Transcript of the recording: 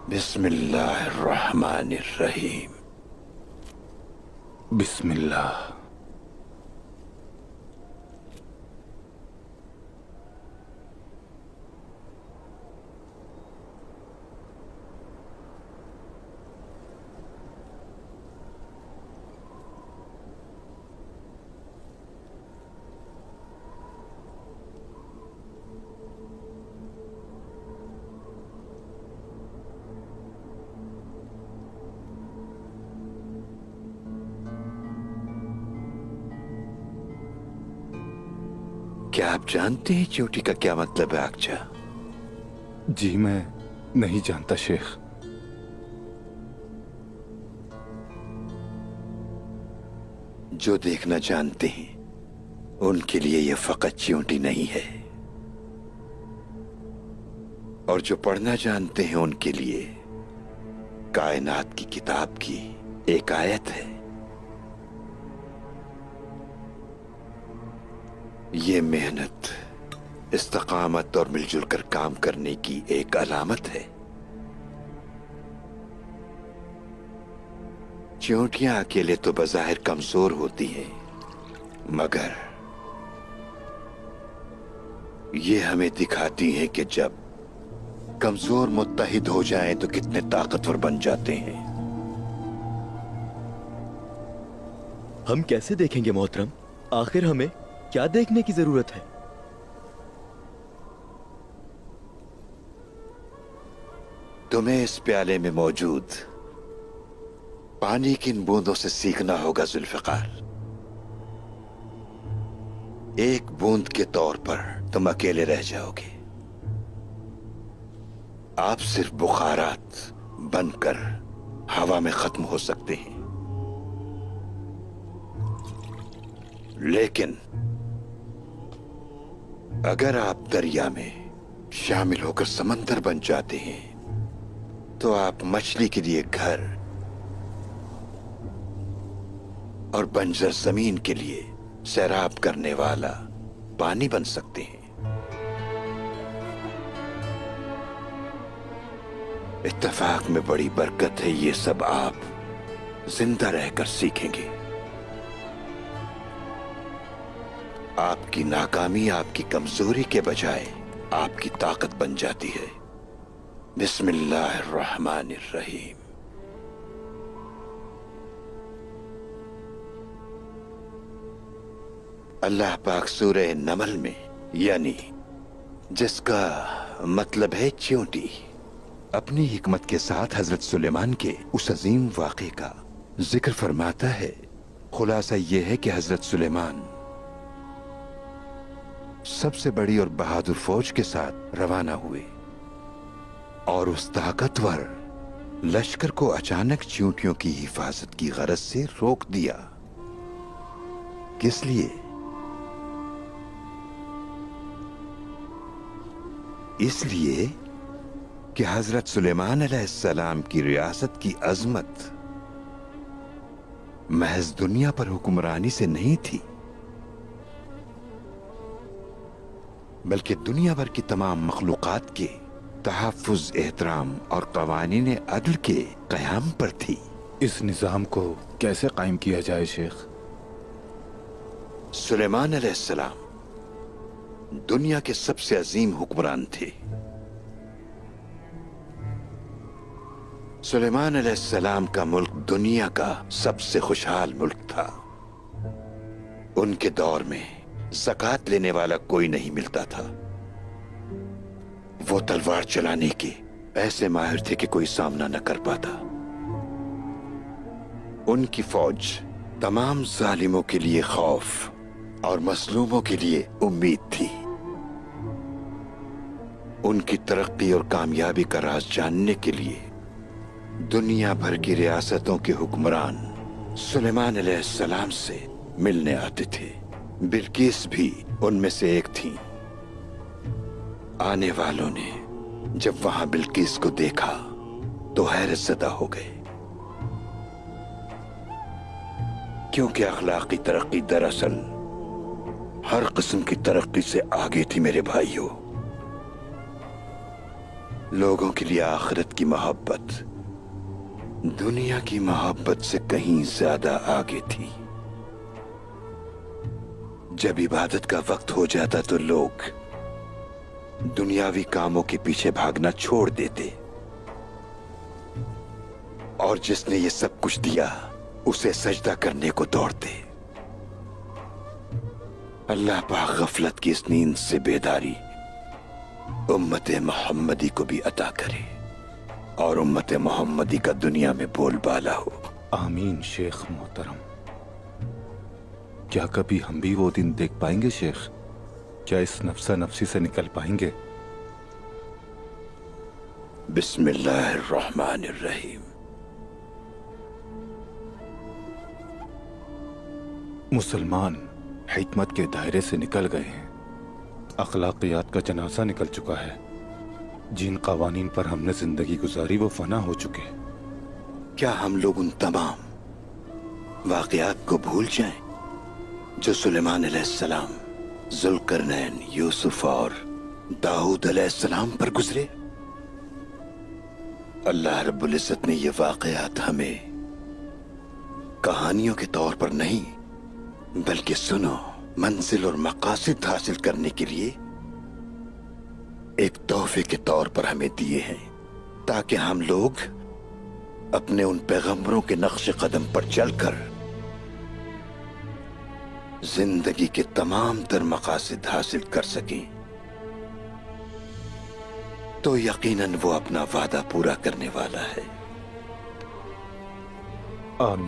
बिस्मिल्लाहिर्रहमानिर्रहीम। बिस्मिल्लाह। क्या आप जानते हैं चींटी का क्या मतलब है आकचा? जी मैं नहीं जानता शेख। जो देखना जानते हैं उनके लिए यह फकत चींटी नहीं है, और जो पढ़ना जानते हैं उनके लिए कायनात की किताब की एक आयत है। ये मेहनत, इस्तकामत और मिलजुल कर काम करने की एक अलामत है। चींटियां अकेले तो बज़ाहिर कमजोर होती हैं, मगर ये हमें दिखाती हैं कि जब कमजोर मुत्तहिद हो जाएं तो कितने ताकतवर बन जाते हैं। हम कैसे देखेंगे मोहतरम? आखिर हमें क्या देखने की जरूरत है? तुम्हें इस प्याले में मौजूद पानी की इन बूंदों से सीखना होगा जुल्फिकार। एक बूंद के तौर पर तुम अकेले रह जाओगे। आप सिर्फ बुखारात बनकर हवा में खत्म हो सकते हैं, लेकिन अगर आप दरिया में शामिल होकर समंदर बन जाते हैं तो आप मछली के लिए घर और बंजर जमीन के लिए सैराब करने वाला पानी बन सकते हैं। इत्तेफाक में बड़ी बरकत है, ये सब आप जिंदा रहकर सीखेंगे। आपकी नाकामी आपकी कमजोरी के बजाय आपकी ताकत बन जाती है। बिस्मिल्लाहिर्रहमानिर्रहीम। अल्लाह पाक सूरह नमल में, यानी जिसका मतलब है चींटी, अपनी हिकमत के साथ हजरत सुलेमान के उस अजीम वाक़े का जिक्र फरमाता है। खुलासा यह है कि हजरत सुलेमान सबसे बड़ी और बहादुर फौज के साथ रवाना हुए और उस ताकतवर लश्कर को अचानक चींटियों की हिफाजत की गरज से रोक दिया। किस लिए? इसलिए कि हजरत सुलेमान अलैहिस्सलाम की रियासत की अजमत महज दुनिया पर हुक्मरानी से नहीं थी, बल्कि दुनिया भर की तमाम मखलूकात के तहफ़्फ़ुज़, एहतराम और क़वानीन अदल के क़याम पर थी। इस निज़ाम को कैसे कायम किया जाए शेख? सुलेमान अलैहिस्सलाम दुनिया के सबसे अजीम हुक्मरान थे। सुलेमान अलैहिस्सलाम का मुल्क दुनिया का सबसे खुशहाल मुल्क था। उनके दौर में ज़कात लेने वाला कोई नहीं मिलता था। वो तलवार चलाने के ऐसे माहिर थे कि कोई सामना न कर पाता। उनकी फौज तमाम जालिमों के लिए खौफ और मजलूमों के लिए उम्मीद थी। उनकी तरक्की और कामयाबी का राज जानने के लिए दुनिया भर की रियासतों के हुक्मरान सुलेमान अलैहिस्सलाम से मिलने आते थे। बिल्किस भी उनमें से एक थी। आने वालों ने जब वहां बिल्किस को देखा तो हैरत ज़दा हो गए, क्योंकि अखलाकी तरक्की दरअसल हर किस्म की तरक्की से आगे थी। मेरे भाइयों, लोगों के लिए आखिरत की मोहब्बत दुनिया की मोहब्बत से कहीं ज्यादा आगे थी। जब इबादत का वक्त हो जाता तो लोग दुनियावी कामों के पीछे भागना छोड़ देते, और जिसने ये सब कुछ दिया उसे सजदा करने को दौड़ते। अल्लाह पाक गफलत की इस नींद से बेदारी उम्मत मोहम्मदी को भी अता करे और उम्मत मोहम्मदी का दुनिया में बोलबाला हो। आमीन शेख मोहतरम। क्या कभी हम भी वो दिन देख पाएंगे शेख? क्या इस नफ्सा नफ्सी से निकल पाएंगे? बिस्मिल्लाहिर्रहमानिर्रहीम। मुसलमान हिकमत के दायरे से निकल गए हैं। अखलाकियात का जनाजा निकल चुका है। जिन कवानीन पर हमने जिंदगी गुजारी वो फना हो चुके। क्या हम लोग उन तमाम वाकयात को भूल जाएं जो सुलेमान अलैहिस्सलाम, जुल्करनैन, यूसुफ और दाऊद अलैहिस्सलाम पर गुजरे? अल्लाह रब्बुल इज्जत ने ये वाकयात हमें कहानियों के तौर पर नहीं बल्कि सुनो मंजिल और मकासिद हासिल करने के लिए एक तोहफे के तौर पर हमें दिए हैं, ताकि हम लोग अपने उन पैगंबरों के नक्श कदम पर चलकर जिंदगी के तमाम तर मकासिद हासिल कर सकें। तो यकीनन वो अपना वादा पूरा करने वाला है। आमीन।